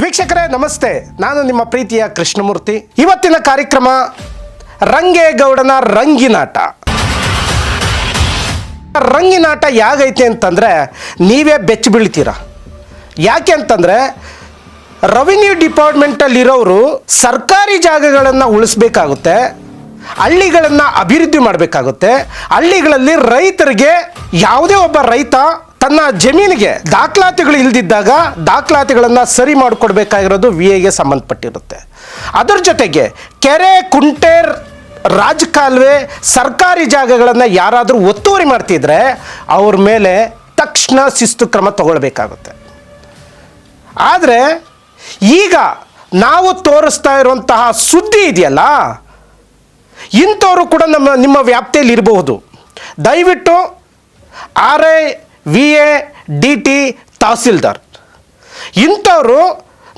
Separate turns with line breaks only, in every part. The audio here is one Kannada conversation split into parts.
ವೀಕ್ಷಕರೇ ನಮಸ್ತೆ, ನಾನು ನಿಮ್ಮ ಪ್ರೀತಿಯ ಕೃಷ್ಣಮೂರ್ತಿ. ಇವತ್ತಿನ ಕಾರ್ಯಕ್ರಮ ರಂಗೇಗೌಡನ ರಂಗಿನಾಟ. ರಂಗಿನಾಟ ಯಾಗೈತೆ ಅಂತಂದರೆ ನೀವೇ ಬೆಚ್ಚಿ ಬೀಳ್ತೀರ. ಯಾಕೆ ಅಂತಂದರೆ ರೆವಿನ್ಯೂ ಡಿಪಾರ್ಟ್ಮೆಂಟಲ್ಲಿರೋರು ಸರ್ಕಾರಿ ಜಾಗಗಳನ್ನು ಉಳಿಸ್ಬೇಕಾಗುತ್ತೆ, ಹಳ್ಳಿಗಳನ್ನು ಅಭಿವೃದ್ಧಿ ಮಾಡಬೇಕಾಗುತ್ತೆ. ಹಳ್ಳಿಗಳಲ್ಲಿ ರೈತರಿಗೆ ಯಾವುದೇ ಒಬ್ಬ ರೈತ ತನ್ನ ಜಮೀನಿಗೆ ದಾಖಲಾತಿಗಳು ಇಲ್ದಿದ್ದಾಗ ದಾಖಲಾತಿಗಳನ್ನು ಸರಿ ಮಾಡಿಕೊಡ್ಬೇಕಾಗಿರೋದು VAಗೆ ಸಂಬಂಧಪಟ್ಟಿರುತ್ತೆ. ಅದರ ಜೊತೆಗೆ ಕೆರೆ, ಕುಂಟೆ, ರಾಜಕಾಲುವೆ, ಸರ್ಕಾರಿ ಜಾಗಗಳನ್ನು ಯಾರಾದರೂ ಒತ್ತುವರಿ ಮಾಡ್ತಿದ್ರೆ ಅವ್ರ ಮೇಲೆ ತಕ್ಷಣ ಶಿಸ್ತು ಕ್ರಮ ತಗೊಳ್ಬೇಕಾಗುತ್ತೆ. ಆದರೆ ಈಗ ನಾವು ತೋರಿಸ್ತಾ ಇರುವಂತಹ ಸುದ್ದಿ ಇದೆಯಲ್ಲ, ಇಂಥವರು ಕೂಡ ನಿಮ್ಮ ವ್ಯಾಪ್ತಿಯಲ್ಲಿ ಇರಬಹುದು. ದಯವಿಟ್ಟು RI, VA, DT, ತಹಸೀಲ್ದಾರ್ ಇಂಥವರು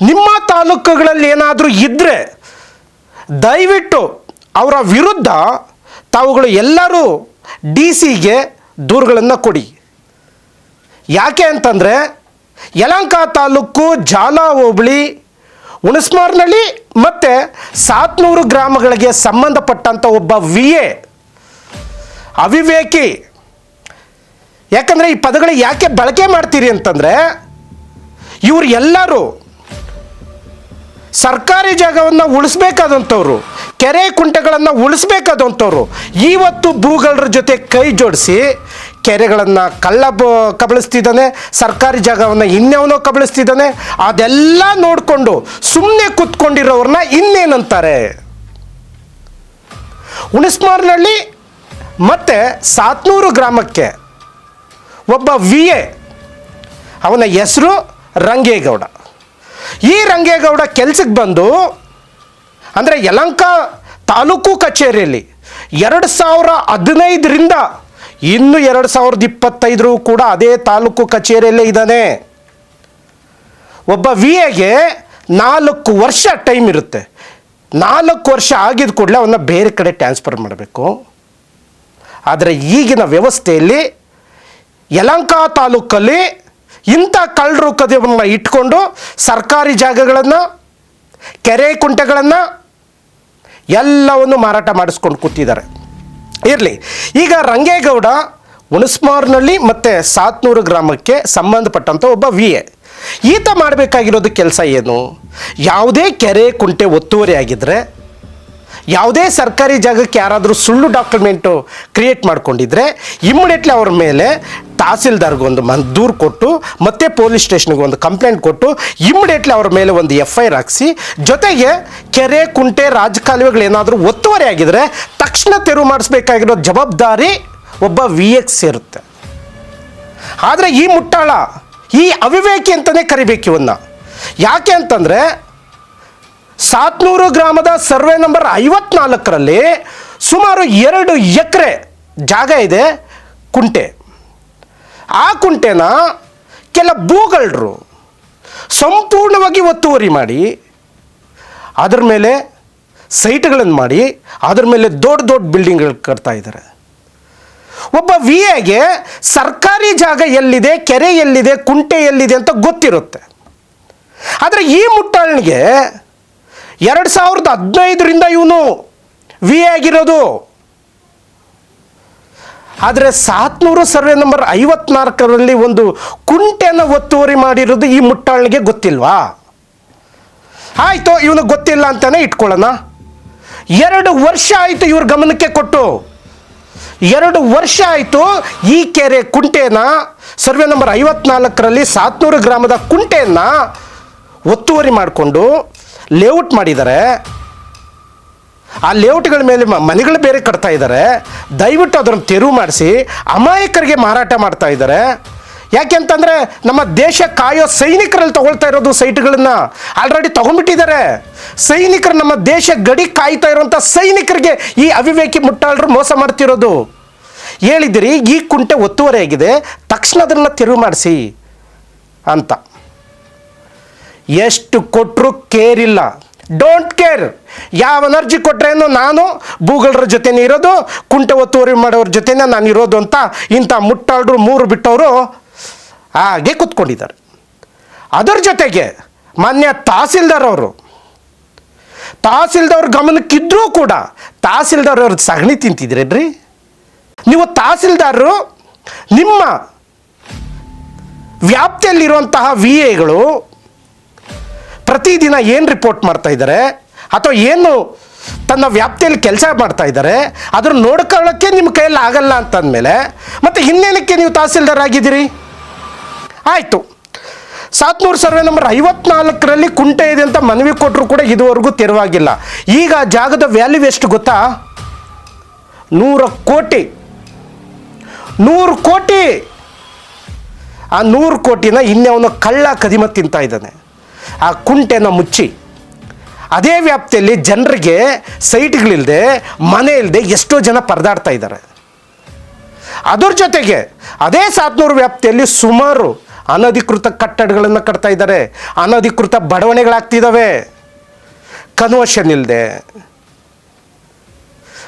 ನಿಮ್ಮ ತಾಲೂಕುಗಳಲ್ಲಿ ಏನಾದರೂ ಇದ್ದರೆ ದಯವಿಟ್ಟು ಅವರ ವಿರುದ್ಧ ತಾವುಗಳು ಎಲ್ಲರೂ DC ದೂರುಗಳನ್ನು ಕೊಡಿ. ಯಾಕೆ ಅಂತಂದರೆ ಯಲಹಂಕ ತಾಲೂಕು ಜಾಲ ಹೋಬಳಿ, ಹುಣಸ್ಮಾರ್ನಳ್ಳಿ ಮತ್ತು ಸಾತ್ನೂರು ಗ್ರಾಮಗಳಿಗೆ ಸಂಬಂಧಪಟ್ಟಂಥ ಒಬ್ಬ VA ಅವಿವೇಕಿ. ಯಾಕಂದರೆ ಈ ಪದಗಳು ಯಾಕೆ ಬಳಕೆ ಮಾಡ್ತೀರಿ ಅಂತಂದರೆ ಇವರು ಎಲ್ಲರೂ ಸರ್ಕಾರಿ ಜಾಗವನ್ನು ಉಳಿಸ್ಬೇಕಾದಂಥವ್ರು, ಕೆರೆ ಕುಂಟೆಗಳನ್ನು ಉಳಿಸ್ಬೇಕಾದಂಥವ್ರು ಇವತ್ತು ಭೂಗಳರ ಜೊತೆ ಕೈ ಜೋಡಿಸಿ ಕೆರೆಗಳನ್ನು ಕಬಳಿಸ್ತಿದ್ದಾನೆ, ಸರ್ಕಾರಿ ಜಾಗವನ್ನು ಇನ್ನೇವನೋ ಕಬಳಿಸ್ತಿದ್ದಾನೆ. ಅದೆಲ್ಲ ನೋಡಿಕೊಂಡು ಸುಮ್ಮನೆ ಕೂತ್ಕೊಂಡಿರೋರನ್ನ ಇನ್ನೇನಂತಾರೆ? ಹುಣಸ್ಮಾರ್ನಳ್ಳಿ ಮತ್ತು ಸಾತ್ನೂರು ಗ್ರಾಮಕ್ಕೆ ಒಬ್ಬ VA, ಅವನ ಹೆಸರು ರಂಗೇಗೌಡ. ಈ ರಂಗೇಗೌಡ ಕೆಲಸಕ್ಕೆ ಬಂದು ಅಂದರೆ ಯಲಹಂಕ ತಾಲೂಕು ಕಚೇರಿಯಲ್ಲಿ 2015ರಿಂದ ಇನ್ನು 2025 ಕೂಡ ಅದೇ ತಾಲೂಕು ಕಚೇರಿಯಲ್ಲೇ ಇದ್ದಾನೆ. ಒಬ್ಬ VAಗೆ 4 ವರ್ಷ ಟೈಮ್ ಇರುತ್ತೆ. 4 ವರ್ಷ ಆಗಿದ ಕೂಡಲೇ ಅವನ್ನ ಬೇರೆ ಕಡೆ ಟ್ರಾನ್ಸ್ಫರ್ ಮಾಡಬೇಕು. ಆದರೆ ಈಗಿನ ವ್ಯವಸ್ಥೆಯಲ್ಲಿ ಯಲಹಂಕ ತಾಲೂಕಲ್ಲಿ ಇಂಥ ಕಳ್ಳರು ಕದಿಯವನ್ನು ಇಟ್ಕೊಂಡು ಸರ್ಕಾರಿ ಜಾಗಗಳನ್ನು, ಕೆರೆ ಕುಂಟೆಗಳನ್ನು ಎಲ್ಲವನ್ನು ಮಾರಾಟ ಮಾಡಿಸ್ಕೊಂಡು ಕೂತಿದ್ದಾರೆ. ಇರಲಿ, ಈಗ ರಂಗೇಗೌಡ ಹುಣಸ್ಮಾರ್ನಳ್ಳಿ ಮತ್ತು ಸಾತ್ನೂರು ಗ್ರಾಮಕ್ಕೆ ಸಂಬಂಧಪಟ್ಟಂಥ ಒಬ್ಬ VA. ಈತ ಮಾಡಬೇಕಾಗಿರೋದು ಕೆಲಸ ಏನು? ಯಾವುದೇ ಕೆರೆ ಕುಂಟೆ ಒತ್ತುವರಿ ಆಗಿದ್ದರೆ, ಯಾವುದೇ ಸರ್ಕಾರಿ ಜಾಗಕ್ಕೆ ಯಾರಾದರೂ ಸುಳ್ಳು ಡಾಕ್ಯುಮೆಂಟು ಕ್ರಿಯೇಟ್ ಮಾಡ್ಕೊಂಡಿದ್ರೆ ಇಮ್ಮಿಡಿಯೇಟ್ಲಿ ಅವ್ರ ಮೇಲೆ ತಹಸೀಲ್ದಾರ್ಗೆ ಒಂದು ದೂರು ಕೊಟ್ಟು ಮತ್ತು ಪೊಲೀಸ್ ಸ್ಟೇಷನ್ಗೆ ಒಂದು ಕಂಪ್ಲೇಂಟ್ ಕೊಟ್ಟು ಇಮ್ಮಿಡಿಯೇಟ್ಲಿ ಅವ್ರ ಮೇಲೆ ಒಂದು FIR ಹಾಕಿಸಿ, ಜೊತೆಗೆ ಕೆರೆ ಕುಂಟೆ ರಾಜಕಾಲುವೆಗಳೇನಾದರೂ ಒತ್ತುವರಿ ಆಗಿದರೆ ತಕ್ಷಣ ತೆರವು ಮಾಡಿಸ್ಬೇಕಾಗಿರೋ ಜವಾಬ್ದಾರಿ ಒಬ್ಬ VAಗೆ ಸೇರುತ್ತೆ. ಆದರೆ ಈ ಮುಟ್ಟಾಳ, ಈ ಅವಿವೇಕಿ ಅಂತಲೇ ಕರಿಬೇಕು ಇವನ್ನ. ಯಾಕೆ ಅಂತಂದರೆ ಸಾತ್ನೂರು ಗ್ರಾಮದ ಸರ್ವೆ ನಂಬರ್ 54ರಲ್ಲಿ ಸುಮಾರು 2 ಎಕರೆ ಜಾಗ ಇದೆ ಕುಂಟೆ. ಆ ಕುಂಟೆನ ಕೆಲ ಭೂಗಳರು ಸಂಪೂರ್ಣವಾಗಿ ಒತ್ತುವರಿ ಮಾಡಿ ಅದರ ಮೇಲೆ ಸೈಟ್ಗಳನ್ನು ಮಾಡಿ ಅದರ ಮೇಲೆ ದೊಡ್ಡ ದೊಡ್ಡ ಬಿಲ್ಡಿಂಗ್ಗಳು ಕಟ್ತಾ ಇದ್ದಾರೆ. ಒಬ್ಬ VAಗೆ ಸರ್ಕಾರಿ ಜಾಗ ಎಲ್ಲಿದೆ, ಕೆರೆ ಎಲ್ಲಿದೆ, ಕುಂಟೆ ಎಲ್ಲಿದೆ ಅಂತ ಗೊತ್ತಿರುತ್ತೆ. ಆದರೆ ಈ ಮುಟ್ಟಾಳನಿಗೆ 2015ರಿಂದ ಇವನು VA ಆಗಿರೋದು. ಆದರೆ ಸಾತ್ನೂರು ಸರ್ವೆ ನಂಬರ್ 54ರಲ್ಲಿ ಒಂದು ಕುಂಟೆನ ಒತ್ತುವರಿ ಮಾಡಿರೋದು ಈ ಮುಟ್ಟಾಳನಿಗೆ ಗೊತ್ತಿಲ್ವಾ? ಆಯಿತು, ಇವನಿಗೆ ಗೊತ್ತಿಲ್ಲ ಅಂತಾನೆ ಇಟ್ಕೊಳ್ಳೋಣ. 2 ವರ್ಷ ಆಯಿತು ಇವ್ರ ಗಮನಕ್ಕೆ ಕೊಟ್ಟು. 2 ವರ್ಷ ಆಯಿತು ಈ ಕೆರೆ ಕುಂಟೆನ ಸರ್ವೆ ನಂಬರ್ 54ರಲ್ಲಿ ಸಾತ್ನೂರು ಗ್ರಾಮದ ಕುಂಟೆಯನ್ನು ಒತ್ತುವರಿ ಮಾಡಿಕೊಂಡು ಲೇಔಟ್ ಮಾಡಿದ್ದಾರೆ. ಆ ಲೇಔಟ್ಗಳ ಮೇಲೆ ಮನೆಗಳು ಬೇರೆ ಕಟ್ತಾ ಇದ್ದಾರೆ. ದಯವಿಟ್ಟು ಅದನ್ನು ತೆರವು ಮಾಡಿಸಿ ಅಮಾಯಕರಿಗೆ ಮಾರಾಟ ಮಾಡ್ತಾ ಇದ್ದಾರೆ. ಯಾಕೆಂತಂದರೆ ನಮ್ಮ ದೇಶ ಕಾಯೋ ಸೈನಿಕರಲ್ಲಿ ತಗೊಳ್ತಾ ಇರೋದು ಸೈಟ್ಗಳನ್ನು ಆಲ್ರೆಡಿ ತೊಗೊಂಡ್ಬಿಟ್ಟಿದ್ದಾರೆ. ಸೈನಿಕರು, ನಮ್ಮ ದೇಶ ಗಡಿ ಕಾಯ್ತಾ ಇರೋಂಥ ಸೈನಿಕರಿಗೆ ಈ ಅವಿವೇಕಿ ಮುಟ್ಟಾಳರು ಮೋಸ ಮಾಡ್ತಿರೋದು. ಹೇಳಿದಿರಿ ಈ ಕುಂಟೆ ಒತ್ತುವರಿ ಆಗಿದೆ, ತಕ್ಷಣ ಅದನ್ನು ತೆರವು ಮಾಡಿಸಿ ಅಂತ. ಎಷ್ಟು ಕೊಟ್ಟರು ಕೇರ್ ಇಲ್ಲ, ಡೋಂಟ್ ಕೇರ್. ಯಾವ ಅರ್ಜಿ ಕೊಟ್ರೇನು ನಾನು ಭೂಗಳರ ಜೊತೆನೇ ಇರೋದು, ಕುಂಟೆ ಒತ್ತುವರಿ ಮಾಡೋರ ಜೊತೆನೇ ನಾನು ಇರೋದು ಅಂತ ಇಂಥ ಮುಟ್ಟಾಳರು 3 ಬಿಟ್ಟವರು ಹಾಗೆ ಕೂತ್ಕೊಂಡಿದ್ದಾರೆ. ಅದರ ಜೊತೆಗೆ ಮಾನ್ಯ ತಹಸೀಲ್ದಾರ್ ಗಮನಕ್ಕಿದ್ರೂ ಕೂಡ ತಹಸೀಲ್ದಾರ್ ಅವ್ರದ್ದು ಸಗಣಿ ತಿಂತಿದ್ರೇನ್ರಿ? ನೀವು ತಹಸೀಲ್ದಾರರು ನಿಮ್ಮ ವ್ಯಾಪ್ತಿಯಲ್ಲಿರುವಂತಹ ವಿ ಎಗಳು ಪ್ರತಿದಿನ ಏನು ರಿಪೋರ್ಟ್ ಮಾಡ್ತಾ ಇದ್ದಾರೆ ಅಥವಾ ಏನು ತನ್ನ ವ್ಯಾಪ್ತಿಯಲ್ಲಿ ಕೆಲಸ ಮಾಡ್ತಾ ಇದ್ದಾರೆ ಅದನ್ನು ನೋಡ್ಕೊಳ್ಳೋಕ್ಕೆ ನಿಮ್ಮ ಕೈಯಲ್ಲಿ ಆಗಲ್ಲ ಅಂತಂದಮೇಲೆ ಮತ್ತೆ ಇನ್ನೇನಕ್ಕೆ ನೀವು ತಹಸೀಲ್ದಾರ್ ಆಗಿದ್ದೀರಿ? ಆಯಿತು, 700 ಸರ್ವೆ ನಂಬರ್ 54ರಲ್ಲಿ ಕುಂಟೆ ಇದೆ ಅಂತ ಮನವಿ ಕೊಟ್ಟರು ಕೂಡ ಇದುವರೆಗೂ ತೆರವಾಗಿಲ್ಲ. ಈಗ ಜಾಗದ ವ್ಯಾಲ್ಯೂ ಎಷ್ಟು ಗೊತ್ತಾ? 100 ಕೋಟಿ. 100 ಕೋಟಿ. ಆ 100 ಕೋಟಿನ ಇನ್ನವನು ಕಳ್ಳ ಕದಿಮ ತಿಂತಾ ಇದ್ದಾನೆ. ಆ ಕುಂಟೆನ ಮುಚ್ಚಿ ಅದೇ ವ್ಯಾಪ್ತಿಯಲ್ಲಿ ಜನರಿಗೆ ಸೈಟ್ಗಳಿಲ್ಲದೆ ಮನೆ ಇಲ್ಲದೆ ಎಷ್ಟೋ ಜನ ಪರದಾಡ್ತಾ ಇದ್ದಾರೆ. ಅದರ ಜೊತೆಗೆ ಅದೇ 700 ವ್ಯಾಪ್ತಿಯಲ್ಲಿ ಸುಮಾರು ಅನಧಿಕೃತ ಕಟ್ಟಡಗಳನ್ನು ಕಟ್ತಾ ಇದ್ದಾರೆ, ಅನಧಿಕೃತ ಬಡಾವಣೆಗಳಾಗ್ತಿದ್ದಾವೆ, ಕನ್ವರ್ಷನ್ ಇಲ್ಲದೆ.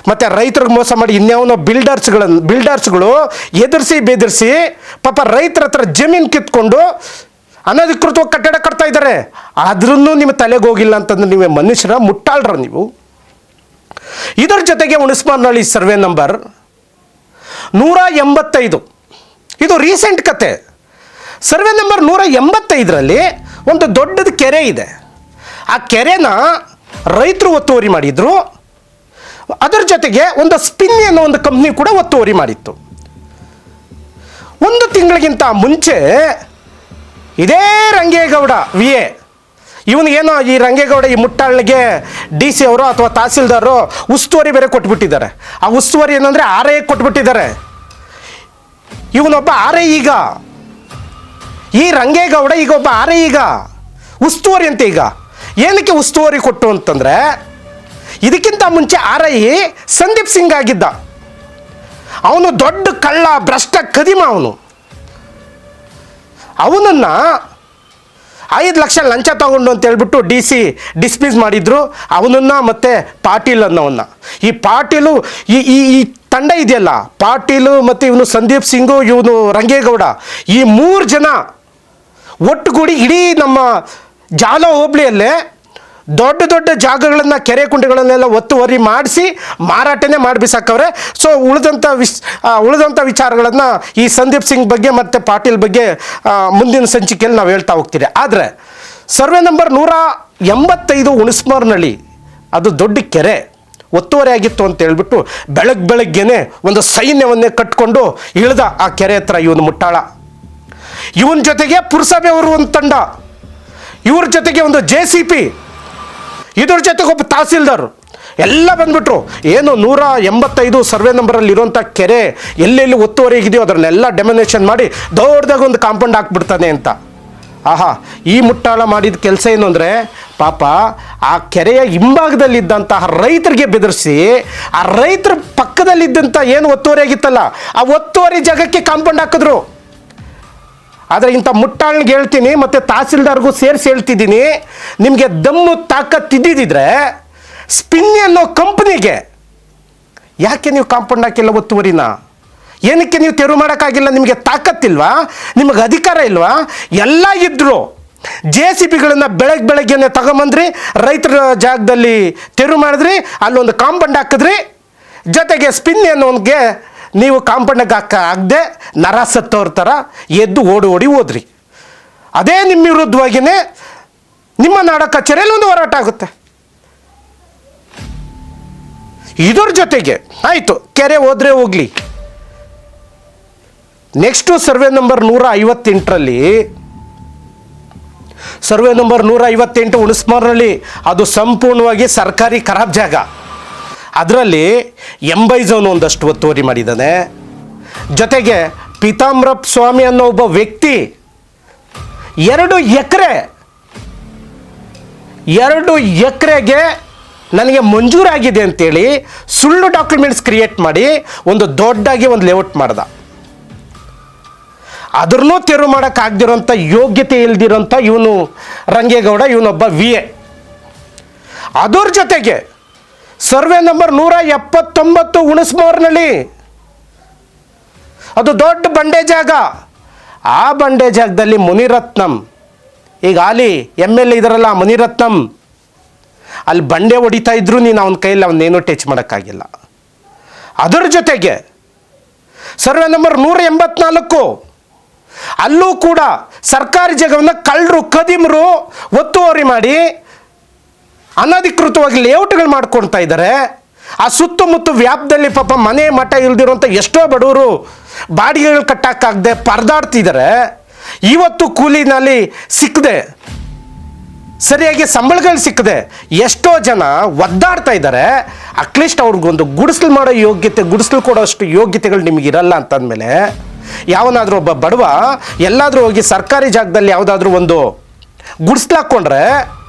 ಮತ್ತು ರೈತರಿಗೆ ಮೋಸ ಮಾಡಿ ಇನ್ಯಾವನೋ ಬಿಲ್ಡರ್ಸ್ಗಳು ಎದುರಿಸಿ ಬೆದರಿಸಿ ಪಾಪ ರೈತರ ಹತ್ರ ಜಮೀನು ಕಿತ್ಕೊಂಡು ಅನಧಿಕೃತವಾಗಿ ಕಟ್ಟಡ ಕಟ್ತಾ ಇದ್ದಾರೆ. ಆದ್ರೂ ನಿಮ್ಮ ತಲೆಗೆ ಹೋಗಿಲ್ಲ ಅಂತಂದ್ರೆ ನೀವೇ ಮನುಷ್ಯರ ಮುಟ್ಟಾಳ್ರ ನೀವು. ಇದರ ಜೊತೆಗೆ ಹುಣಸಮಾರ್ನಹಳ್ಳಿ ಸರ್ವೆ ನಂಬರ್ 185, ಇದು ರೀಸೆಂಟ್ ಕತೆ. ಸರ್ವೆ ನಂಬರ್ 185ರಲ್ಲಿ ಒಂದು ದೊಡ್ಡದು ಕೆರೆ ಇದೆ. ಆ ಕೆರೆನ ರೈತರು ಒತ್ತುವರಿ ಮಾಡಿದ್ರು. ಅದರ ಜೊತೆಗೆ ಒಂದು ಸ್ಪಿನ್ ಅನ್ನೋ ಒಂದು ಕಂಪ್ನಿ ಕೂಡ ಒತ್ತುವರಿ ಮಾಡಿತ್ತು. ಒಂದು ತಿಂಗಳಿಗಿಂತ ಮುಂಚೆ ಇದೇ ರಂಗೇಗೌಡ ವಿ ಎ ಇವನಿಗೇನೋ ಈ ರಂಗೇಗೌಡ ಈ ಮುಟ್ಟಾಳ್ನಿಗೆ ಡಿ ಸಿ ಅವರು ಅಥವಾ ತಹಸೀಲ್ದಾರು ಉಸ್ತುವಾರಿ ಬೇರೆ ಕೊಟ್ಬಿಟ್ಟಿದ್ದಾರೆ. ಆ ಉಸ್ತುವಾರಿ ಏನಂದರೆ ಆರ್ ಐ ಕೊಟ್ಬಿಟ್ಟಿದ್ದಾರೆ. ಇವನೊಬ್ಬ ಆರ್ ಐ, ಈಗ ಈ ರಂಗೇಗೌಡ ಈಗ ಒಬ್ಬ ಆರ್ ಐ, ಈಗ ಉಸ್ತುವಾರಿ ಅಂತ. ಈಗ ಏನಕ್ಕೆ ಉಸ್ತುವಾರಿ ಕೊಟ್ಟು ಅಂತಂದರೆ ಇದಕ್ಕಿಂತ ಮುಂಚೆ ಆರ್ ಐ ಸಂದೀಪ್ ಸಿಂಗ್ ಆಗಿದ್ದ. ಅವನು ದೊಡ್ಡ ಕಳ್ಳ, ಭ್ರಷ್ಟ ಕದಿಮ. ಅವನನ್ನು 5 ಲಕ್ಷ ಲಂಚ ತಗೊಂಡು ಅಂತ ಹೇಳ್ಬಿಟ್ಟು ಡಿ ಸಿ ಡಿಸ್ಮಿಸ್ ಮಾಡಿದ್ರು ಅವನನ್ನು. ಮತ್ತು ಪಾಟೀಲ್ ಅನ್ನೋವನ್ನ, ಈ ಪಾಟೀಲು ಈ ತಂಡ ಇದೆಯಲ್ಲ, ಪಾಟೀಲು ಮತ್ತು ಇವನು ಸಂದೀಪ್ ಸಿಂಗು, ಇವನು ರಂಗೇಗೌಡ, ಈ 3 ಜನ ಒಟ್ಟುಗೂಡಿ ಇಡೀ ನಮ್ಮ ಜಾಲ ಹೋಬಳಿಯಲ್ಲೇ ದೊಡ್ಡ ದೊಡ್ಡ ಜಾಗಗಳನ್ನು, ಕೆರೆ ಕುಂಟೆಗಳನ್ನೆಲ್ಲ ಒತ್ತುವರಿ ಮಾಡಿಸಿ ಮಾರಾಟನೇ ಮಾಡಿ ಬಿಸಾಕವ್ರೆ. ಸೊ ಉಳಿದಂಥ ವಿಚಾರಗಳನ್ನು ಈ ಸಂದೀಪ್ ಸಿಂಗ್ ಬಗ್ಗೆ ಮತ್ತು ಪಾಟೀಲ್ ಬಗ್ಗೆ ಮುಂದಿನ ಸಂಚಿಕೆಯಲ್ಲಿ ನಾವು ಹೇಳ್ತಾ ಹೋಗ್ತೀರಿ. ಆದರೆ ಸರ್ವೆ ನಂಬರ್ 185 ಹುಣಸಮಾರ್ನಹಳ್ಳಿ, ಅದು ದೊಡ್ಡ ಕೆರೆ ಒತ್ತುವರಿ ಆಗಿತ್ತು ಅಂತ ಹೇಳ್ಬಿಟ್ಟು ಬೆಳಗ್ಗೆನೆ ಒಂದು ಸೈನ್ಯವನ್ನೇ ಕಟ್ಕೊಂಡು ಇಳಿದ ಆ ಕೆರೆ ಹತ್ರ ಇವನು ಮುಟ್ಟಾಳ. ಇವನ ಜೊತೆಗೆ ಪುರಸಭೆಯವರು ಒಂದು ತಂಡ, ಇವ್ರ ಜೊತೆಗೆ ಒಂದು JCP, ಇದ್ರ ಜೊತೆಗೆ ಒಬ್ಬ ತಹಸೀಲ್ದಾರ್ ಎಲ್ಲ ಬಂದ್ಬಿಟ್ರು. ಏನು 185 ಸರ್ವೆ ನಂಬರಲ್ಲಿ ಇರುವಂಥ ಕೆರೆ ಎಲ್ಲೆಲ್ಲಿ ಒತ್ತುವರಿ ಇದೆಯೋ ಅದನ್ನೆಲ್ಲ ಡೆಮಿನೇಷನ್ ಮಾಡಿ ದೊಡ್ಡದಾಗ ಒಂದು ಕಾಂಪೌಂಡ್ ಹಾಕ್ಬಿಡ್ತಾನೆ ಅಂತ. ಆಹಾ, ಈ ಮುಟ್ಟಾಳ ಮಾಡಿದ ಕೆಲಸ ಏನು ಅಂದರೆ ಪಾಪ ಆ ಕೆರೆಯ ಹಿಂಭಾಗದಲ್ಲಿದ್ದಂತಹ ರೈತರಿಗೆ ಬೆದರಿಸಿ ಆ ರೈತರ ಪಕ್ಕದಲ್ಲಿದ್ದಂಥ ಏನು ಒತ್ತುವರಿ ಆಗಿತ್ತಲ್ಲ ಆ ಒತ್ತುವರಿ ಜಾಗಕ್ಕೆ ಕಾಂಪೌಂಡ್ ಹಾಕಿದ್ರು. ಆದರೆ ಇಂಥ ಮುಟ್ಟಾಳ್ನಿಗೆ ಹೇಳ್ತೀನಿ, ಮತ್ತು ತಹಸೀಲ್ದಾರ್ಗೂ ಸೇರಿಸಿ ಹೇಳ್ತಿದ್ದೀನಿ, ನಿಮಗೆ ದಮ್ಮು ತಾಕತ್ತಿದ್ದಿದ್ರೆ ಸ್ಪಿನ್ ಅನ್ನೋ ಕಂಪ್ನಿಗೆ ಯಾಕೆ ನೀವು ಕಾಂಪೌಂಡ್ ಹಾಕಿಲ್ಲ ಒತ್ತುವರಿನ? ಏನಕ್ಕೆ ನೀವು ತೆರವು ಮಾಡೋಕ್ಕಾಗಿಲ್ಲ? ನಿಮಗೆ ತಾಕತ್ತಿಲ್ವಾ? ನಿಮಗೆ ಅಧಿಕಾರ ಇಲ್ವಾ? ಎಲ್ಲ ಇದ್ದರು JCBಗಳನ್ನು ಬೆಳಗ್ಗೆನೆ ತಗೊಂಬಂದ್ರಿ, ರೈತರ ಜಾಗದಲ್ಲಿ ತೆರವು ಮಾಡಿದ್ರಿ, ಅಲ್ಲೊಂದು ಕಾಂಪೌಂಡ್ ಹಾಕಿದ್ರಿ, ಜೊತೆಗೆ ಸ್ಪಿನ್ ಅನ್ನೋನ್ಗೆ ನೀವು ಕಾಂಪೌಂಡಿಗೆ ಆಗದೆ ನರಸತ್ತವ್ರ ಥರ ಎದ್ದು ಓಡಿ ಹೋದ್ರಿ. ಅದೇ ನಿಮ್ಮ ವಿರುದ್ಧವಾಗಿಯೇ ನಿಮ್ಮ ನಾಡ ಕಚೇರಿಯಲ್ಲಿ ಒಂದು ಹೋರಾಟ ಆಗುತ್ತೆ. ಇದರ ಜೊತೆಗೆ ಆಯಿತು, ಕೆರೆ ಹೋದ್ರೆ ಹೋಗಲಿ. ನೆಕ್ಸ್ಟು ಸರ್ವೆ ನಂಬರ್ 158ರಲ್ಲಿ, ಸರ್ವೆ ನಂಬರ್ 158 ಹುಣಸಮಾರ್ನಹಳ್ಳಿ, ಅದು ಸಂಪೂರ್ಣವಾಗಿ ಸರ್ಕಾರಿ ಖರಾಬ್ ಜಾಗ. ಅದರಲ್ಲಿ ಎಂಬೈಝೋನ್ ಒಂದಷ್ಟು ಒತ್ತುವರಿ ಮಾಡಿದ್ದಾನೆ. ಜೊತೆಗೆ ಪೀತಾಂಬರಪ್ಪ ಸ್ವಾಮಿ ಅನ್ನೋ ಒಬ್ಬ ವ್ಯಕ್ತಿ 2 ಎಕರೆಗೆ ನನಗೆ ಮಂಜೂರಾಗಿದೆ ಅಂತೇಳಿ ಸುಳ್ಳು ಡಾಕ್ಯುಮೆಂಟ್ಸ್ ಕ್ರಿಯೇಟ್ ಮಾಡಿ ಒಂದು ದೊಡ್ಡಾಗಿ ಒಂದು ಲೇಔಟ್ ಮಾಡ್ದ. ಅದನ್ನು ತೆರವು ಮಾಡೋಕ್ಕಾಗದಿರೋಂಥ ಯೋಗ್ಯತೆ ಇಲ್ದಿರೋಂಥ ಇವನು ರಂಗೇಗೌಡ, ಇವನೊಬ್ಬ ವಿ ಎ. ಅದರ ಜೊತೆಗೆ ಸರ್ವೆ ನಂಬರ್ 179 ಹುಣಸಮಾರ್ನಹಳ್ಳಿ, ಅದು ದೊಡ್ಡ ಬಂಡೆ ಜಾಗ. ಆ ಬಂಡೆ ಜಾಗದಲ್ಲಿ ಮುನಿರತ್ನಂ ಈಗ ಹಾಲಿ MLA ಇದಾರಲ್ಲ ಮುನಿರತ್ನಂ, ಅಲ್ಲಿ ಬಂಡೆ ಹೊಡಿತಾ ಇದ್ರು ನೀನು ಅವನ ಕೈಯಲ್ಲಿ ಅವನ್ನೇನೂ ಟಚ್ ಮಾಡೋಕ್ಕಾಗಿಲ್ಲ. ಅದರ ಜೊತೆಗೆ ಸರ್ವೆ ನಂಬರ್ 184 ಅಲ್ಲೂ ಕೂಡ ಸರ್ಕಾರಿ ಜಾಗವನ್ನು ಕಳ್ಳರು ಕದಿಮರು ಒತ್ತುವರಿ ಮಾಡಿ ಅನಧಿಕೃತವಾಗಿ ಲೇಔಟ್ಗಳು ಮಾಡ್ಕೊಳ್ತಾ ಇದ್ದಾರೆ. ಆ ಸುತ್ತಮುತ್ತ ವ್ಯಾಪ್ತಿಯಲ್ಲಿ ಪಾಪ ಮನೆ ಮಠ ಇಲ್ದಿರುವಂಥ ಎಷ್ಟೋ ಬಡವರು ಬಾಡಿಗೆಗಳು ಕಟ್ಟಕ್ಕಾಗದೆ ಪರದಾಡ್ತಿದ್ದಾರೆ. ಇವತ್ತು ಕೂಲಿನಲ್ಲಿ ಸಿಕ್ಕದೆ, ಸರಿಯಾಗಿ ಸಂಬಳಗಳು ಸಿಕ್ಕದೆ ಎಷ್ಟೋ ಜನ ಒದ್ದಾಡ್ತಾ ಇದ್ದಾರೆ. ಅಟ್ಲೀಸ್ಟ್ ಅವ್ರಿಗೊಂದು ಗುಡಿಸಲು ಮಾಡೋ ಯೋಗ್ಯತೆ, ಗುಡಿಸಲು ಕೊಡೋ ಅಷ್ಟು ಯೋಗ್ಯತೆಗಳು ನಿಮಗಿರಲ್ಲ ಅಂತಂದಮೇಲೆ ಯಾವನಾದರೂ ಒಬ್ಬ ಬಡವ ಎಲ್ಲಾದರೂ ಹೋಗಿ ಸರ್ಕಾರಿ ಜಾಗದಲ್ಲಿ ಯಾವುದಾದ್ರೂ ಒಂದು ಗುಡಿಸ್ಲಾಕೊಂಡ್ರೆ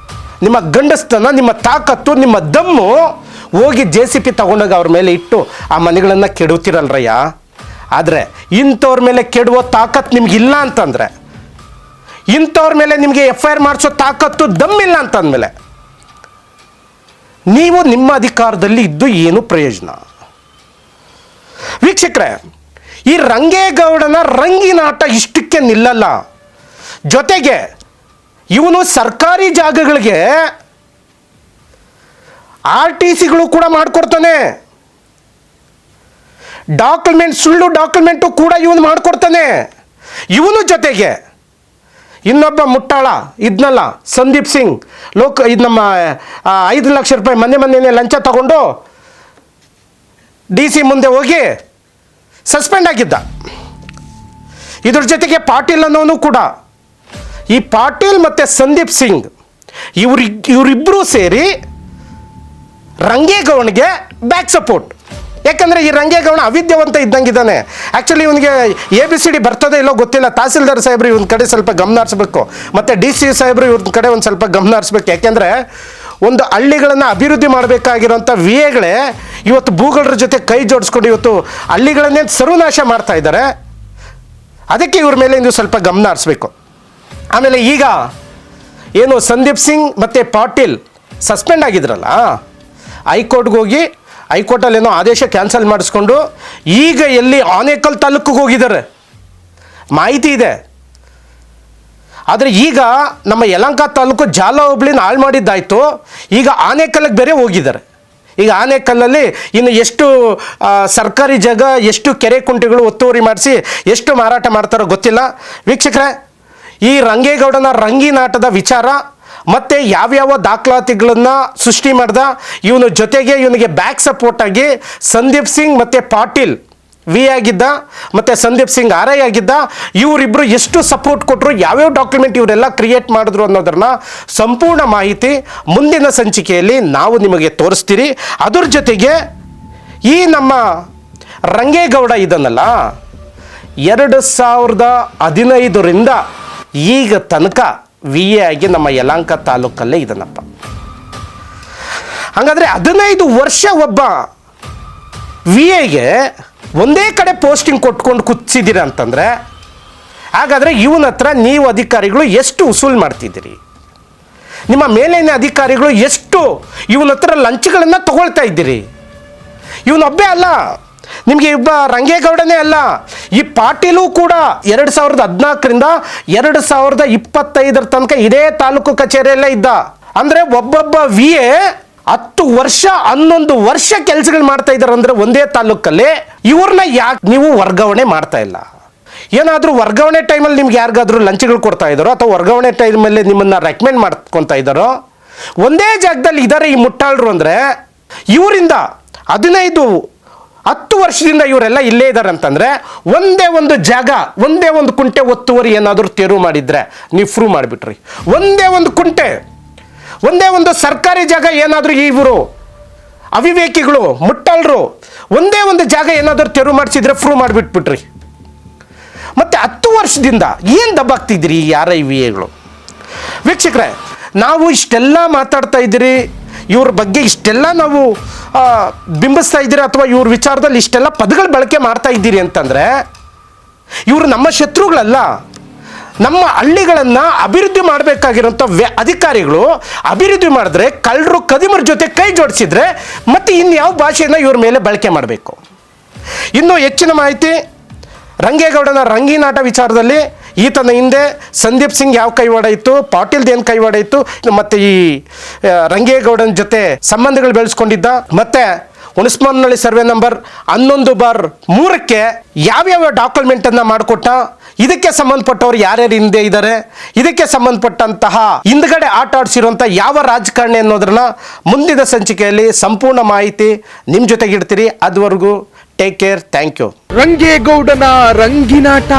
ನಿಮ್ಮ ಗಂಡಸ್ತನ, ನಿಮ್ಮ ತಾಕತ್ತು, ನಿಮ್ಮ ದಮ್ಮು ಹೋಗಿ JCP ತಗೊಂಡೋಗಿ ಅವ್ರ ಮೇಲೆ ಇಟ್ಟು ಆ ಮನೆಗಳನ್ನು ಕೆಡುತ್ತೀರಲ್ರಯ್ಯ. ಆದರೆ ಇಂಥವ್ರ ಮೇಲೆ ಕೆಡುವ ತಾಕತ್ತು ನಿಮಗಿಲ್ಲ ಅಂತಂದರೆ, ಇಂಥವ್ರ ಮೇಲೆ ನಿಮಗೆ FIR ಮಾಡಿಸೋ ತಾಕತ್ತು ದಮ್ಮಿಲ್ಲ ಅಂತಂದಮೇಲೆ ನೀವು ನಿಮ್ಮ ಅಧಿಕಾರದಲ್ಲಿ ಇದ್ದು ಏನು ಪ್ರಯೋಜನ? ವೀಕ್ಷಕರೇ, ಈ ರಂಗೇಗೌಡನ ರಂಗಿನಾಟ ಇಷ್ಟಕ್ಕೆ ನಿಲ್ಲಲ್ಲ. ಜೊತೆಗೆ ಇವನು ಸರ್ಕಾರಿ ಜಾಗಗಳಿಗೆ RTCಗಳು ಕೂಡ ಮಾಡಿಕೊಡ್ತಾನೆ. ಸುಳ್ಳು ಡಾಕ್ಯುಮೆಂಟು ಕೂಡ ಇವನು ಮಾಡಿಕೊಡ್ತಾನೆ. ಇವನು ಜೊತೆಗೆ ಇನ್ನೊಬ್ಬ ಮುಟ್ಟಾಳ ಇದ್ನಲ್ಲ ಸಂದೀಪ್ ಸಿಂಗ್, ಇದು ನಮ್ಮ 5 ಲಕ್ಷ ರೂಪಾಯಿ ಮೊನ್ನೆ ಲಂಚ ತಗೊಂಡು DC ಮುಂದೆ ಹೋಗಿ ಸಸ್ಪೆಂಡ್ ಆಗಿದ್ದ. ಇದ್ರ ಜೊತೆಗೆ ಪಾಟೀಲ್ ಅನ್ನೋನು ಕೂಡ, ಈ ಪಾಟೀಲ್ ಮತ್ತು ಸಂದೀಪ್ ಸಿಂಗ್ ಇವರಿಬ್ಬರೂ ಸೇರಿ ರಂಗೇಗೌಡನಿಗೆ ಬ್ಯಾಕ್ ಸಪೋರ್ಟ್. ಯಾಕಂದರೆ ಈ ರಂಗೇಗೌಡ ಅವಿದ್ಯಾವಂತ ಇದ್ದಂಗಿದ್ದಾನೆ. ಆ್ಯಕ್ಚುಲಿ ಇವನಿಗೆ ABCD ಬರ್ತದೆ ಇಲ್ಲೋ ಗೊತ್ತಿಲ್ಲ. ತಹಸೀಲ್ದಾರ್ ಸಾಹೇಬ್ರು ಇವನ ಕಡೆ ಸ್ವಲ್ಪ ಗಮನ ಹರಿಸ್ಬೇಕು, ಮತ್ತು DC ಸಾಹೇಬ್ರು ಇವ್ರ ಕಡೆ ಒಂದು ಸ್ವಲ್ಪ ಗಮನ ಹರಿಸ್ಬೇಕು. ಯಾಕೆಂದರೆ ಒಂದು ಹಳ್ಳಿಗಳನ್ನು ಅಭಿವೃದ್ಧಿ ಮಾಡಬೇಕಾಗಿರೋಂಥ VAಗಳೇ ಇವತ್ತು ಭೂಗಳರ ಜೊತೆ ಕೈ ಜೋಡಿಸ್ಕೊಂಡು ಇವತ್ತು ಹಳ್ಳಿಗಳನ್ನೇ ಸರ್ವನಾಶ ಮಾಡ್ತಾ ಇದ್ದಾರೆ. ಅದಕ್ಕೆ ಇವ್ರ ಮೇಲೆ ನೀವು ಸ್ವಲ್ಪ ಗಮನ ಹರಿಸ್ಬೇಕು. ಆಮೇಲೆ ಈಗ ಏನು ಸಂದೀಪ್ ಸಿಂಗ್ ಮತ್ತು ಪಾಟೀಲ್ ಸಸ್ಪೆಂಡ್ ಆಗಿದ್ರಲ್ಲ, ಹೈಕೋರ್ಟ್ಗೆ ಹೋಗಿ ಹೈಕೋರ್ಟಲ್ಲೇನೋ ಆದೇಶ ಕ್ಯಾನ್ಸಲ್ ಮಾಡಿಸ್ಕೊಂಡು ಈಗ ಎಲ್ಲಿ ಆನೇಕಲ್ ತಾಲೂಕಿಗೆ ಹೋಗಿದ್ದಾರೆ ಮಾಹಿತಿ ಇದೆ. ಆದರೆ ಈಗ ನಮ್ಮ ಯಲಹಂಕ ತಾಲೂಕು ಜಾಲ ಹೋಬಳಿನ ಹಾಳು ಮಾಡಿದ್ದಾಯಿತು, ಈಗ ಆನೇಕಲ್ಗೆ ಬೇರೆ ಹೋಗಿದ್ದಾರೆ. ಈಗ ಆನೇಕಲ್ಲಲ್ಲಿ ಇನ್ನು ಎಷ್ಟು ಸರ್ಕಾರಿ ಜಾಗ, ಎಷ್ಟು ಕೆರೆ ಕುಂಟೆಗಳು ಒತ್ತುವರಿ ಮಾಡಿಸಿ ಎಷ್ಟು ಮಾರಾಟ ಮಾಡ್ತಾರೋ ಗೊತ್ತಿಲ್ಲ. ವೀಕ್ಷಕರೇ, ಈ ರಂಗೇಗೌಡನ ರಂಗಿನಾಟದ ವಿಚಾರ ಮತ್ತು ಯಾವ್ಯಾವ ದಾಖಲಾತಿಗಳನ್ನು ಸೃಷ್ಟಿ ಮಾಡ್ದ, ಇವನ ಜೊತೆಗೆ ಇವನಿಗೆ ಬ್ಯಾಕ್ ಸಪೋರ್ಟ್ ಆಗಿ ಸಂದೀಪ್ ಸಿಂಗ್ ಮತ್ತು ಪಾಟೀಲ್ VA ಆಗಿದ್ದ, ಮತ್ತು ಸಂದೀಪ್ ಸಿಂಗ್ RI ಆಗಿದ್ದ, ಇವರಿಬ್ಬರು ಎಷ್ಟು ಸಪೋರ್ಟ್ ಕೊಟ್ಟರು, ಯಾವ್ಯಾವ ಡಾಕ್ಯುಮೆಂಟ್ ಇವರೆಲ್ಲ ಕ್ರಿಯೇಟ್ ಮಾಡಿದ್ರು ಅನ್ನೋದನ್ನ ಸಂಪೂರ್ಣ ಮಾಹಿತಿ ಮುಂದಿನ ಸಂಚಿಕೆಯಲ್ಲಿ ನಾವು ನಿಮಗೆ ತೋರಿಸ್ತೀರಿ. ಅದ್ರ ಜೊತೆಗೆ ಈ ನಮ್ಮ ರಂಗೇಗೌಡ ಇದನ್ನಲ್ಲ 2015ರಿಂದ ಈಗ ತನಕ VA ಆಗಿ ನಮ್ಮ ಯಲಹಂಕ ತಾಲೂಕಲ್ಲೇ ಇದನ್ನಪ್ಪ. ಹಾಗಾದರೆ 15 ವರ್ಷ ಒಬ್ಬ VAಗೆ ಒಂದೇ ಕಡೆ ಪೋಸ್ಟಿಂಗ್ ಕೊಟ್ಕೊಂಡು ಕೂತ್ಸಿದ್ದೀರ ಅಂತಂದರೆ, ಹಾಗಾದರೆ ಇವನ ಹತ್ರ ನೀವು ಅಧಿಕಾರಿಗಳು ಎಷ್ಟು ವಸೂಲು ಮಾಡ್ತಿದ್ದೀರಿ? ನಿಮ್ಮ ಮೇಲಿನ ಅಧಿಕಾರಿಗಳು ಎಷ್ಟು ಇವನ ಹತ್ರ ಲಂಚಗಳನ್ನು ತಗೊಳ್ತಾ ಇದ್ದೀರಿ? ಇವನೊಬ್ಬೇ ಅಲ್ಲ, ನಿಮಗೆ ಒಬ್ಬ ರಂಗೇಗೌಡನೇ ಅಲ್ಲ, ಈ ಪಾಟೀಲು ಕೂಡ 2014ರಿಂದ 2025 ತನಕ ಇದೇ ತಾಲೂಕು ಕಚೇರಿಯಲ್ಲೇ ಇದ್ದ. ಅಂದರೆ ಒಬ್ಬೊಬ್ಬ VA 10 ವರ್ಷ 11 ವರ್ಷ ಕೆಲಸಗಳು ಮಾಡ್ತಾ ಇದ್ದಾರೆ. ಅಂದರೆ ಒಂದೇ ತಾಲೂಕಲ್ಲಿ ಇವ್ರನ್ನ ಯಾಕೆ ನೀವು ವರ್ಗಾವಣೆ ಮಾಡ್ತಾ ಇಲ್ಲ? ಏನಾದರೂ ವರ್ಗಾವಣೆ ಟೈಮಲ್ಲಿ ನಿಮ್ಗೆ ಯಾರಿಗಾದ್ರೂ ಲಂಚಗಳು ಕೊಡ್ತಾ ಇದ್ದಾರೋ, ಅಥವಾ ವರ್ಗಾವಣೆ ಟೈಮಲ್ಲಿ ನಿಮ್ಮನ್ನು ರೆಕಮೆಂಡ್ ಮಾಡ್ಕೊತಾ ಇದ್ದಾರೋ? ಒಂದೇ ಜಾಗದಲ್ಲಿ ಇದ್ದಾರೆ ಈ ಮುಟ್ಟಾಳರು. ಅಂದರೆ ಇವರಿಂದ 10 ವರ್ಷದಿಂದ ಇವರೆಲ್ಲ ಇಲ್ಲೇ ಇದ್ದಾರೆ ಅಂತಂದರೆ, ಒಂದೇ ಒಂದು ಜಾಗ, ಒಂದೇ ಒಂದು ಕುಂಟೆ ಒತ್ತುವರಿ ಏನಾದರೂ ತೆರವು ಮಾಡಿದರೆ ನೀವು ಪ್ರೂವ್ ಮಾಡಿಬಿಟ್ರಿ. ಒಂದೇ ಒಂದು ಕುಂಟೆ, ಒಂದೇ ಒಂದು ಸರ್ಕಾರಿ ಜಾಗ ಏನಾದರೂ ಇವರು ಅವಿವೇಕಿಗಳು ಮುಟ್ಟಾಳರು ಒಂದೇ ಒಂದು ಜಾಗ ಏನಾದರೂ ತೆರವು ಮಾಡಿಸಿದ್ರೆ ಪ್ರೂವ್ ಮಾಡಿಬಿಟ್ಬಿಟ್ರಿ. ಮತ್ತು 10 ವರ್ಷದಿಂದ ಏನು ದಬ್ಬಾಗ್ತಿದ್ದೀರಿ ಯಾರ VAಗಳು? ವೀಕ್ಷಕರೇ, ನಾವು ಇಷ್ಟೆಲ್ಲ ಮಾತಾಡ್ತಾ ಇದ್ದೀರಿ, ಇವ್ರ ಬಗ್ಗೆ ಇಷ್ಟೆಲ್ಲ ನಾವು ಬಿಂಬಿಸ್ತಾ ಇದ್ದೀರಿ, ಅಥವಾ ಇವ್ರ ವಿಚಾರದಲ್ಲಿ ಇಷ್ಟೆಲ್ಲ ಪದಗಳು ಬಳಕೆ ಮಾಡ್ತಾ ಇದ್ದೀರಿ ಅಂತಂದರೆ, ಇವರು ನಮ್ಮ ಶತ್ರುಗಳಲ್ಲ. ನಮ್ಮ ಹಳ್ಳಿಗಳನ್ನು ಅಭಿವೃದ್ಧಿ ಮಾಡಬೇಕಾಗಿರೋಂಥ ಅಧಿಕಾರಿಗಳು ಅಭಿವೃದ್ಧಿ ಮಾಡಿದ್ರೆ ಕಳ್ಳರು ಕದಿಮರ ಜೊತೆ ಕೈ ಜೋಡಿಸಿದ್ರೆ ಮತ್ತು ಇನ್ಯಾವ ಭಾಷೆಯನ್ನು ಇವ್ರ ಮೇಲೆ ಬಳಕೆ ಮಾಡಬೇಕು? ಇನ್ನೂ ಹೆಚ್ಚಿನ ಮಾಹಿತಿ ರಂಗೇಗೌಡನ ರಂಗಿನಾಟ ವಿಚಾರದಲ್ಲಿ ಈತನ ಹಿಂದೆ ಸಂದೀಪ್ ಸಿಂಗ್ ಯಾವ ಕೈವಾಡ ಇತ್ತು, ಪಾಟೀಲ್ದೇನು ಕೈವಾಡ ಇತ್ತು, ಮತ್ತು ಈ ರಂಗೇಗೌಡನ ಜೊತೆ ಸಂಬಂಧಗಳು ಬೆಳೆಸ್ಕೊಂಡಿದ್ದ, ಮತ್ತು ಹುಣಸ್ಮನಹಳ್ಳಿ ಸರ್ವೆ ನಂಬರ್ 11/3 ಯಾವ್ಯಾವ ಡಾಕ್ಯುಮೆಂಟನ್ನು ಮಾಡಿಕೊಟ್ಟ, ಇದಕ್ಕೆ ಸಂಬಂಧಪಟ್ಟವರು ಯಾರ್ಯಾರು ಹಿಂದೆ ಇದ್ದಾರೆ, ಇದಕ್ಕೆ ಸಂಬಂಧಪಟ್ಟಂತಹ ಹಿಂದ್ಗಡೆ ಆಟ ಆಡಿಸಿರುವಂಥ ಯಾವ ರಾಜಕಾರಣಿ ಅನ್ನೋದನ್ನ ಮುಂದಿನ ಸಂಚಿಕೆಯಲ್ಲಿ ಸಂಪೂರ್ಣ ಮಾಹಿತಿ ನಿಮ್ಮ ಜೊತೆಗಿಡ್ತೀರಿ. ಅದುವರೆಗೂ ಟೇಕ್ ಕೇರ್, ಥ್ಯಾಂಕ್ ಯು.
ರಂಗೇಗೌಡನ ರಂಗಿನಾಟ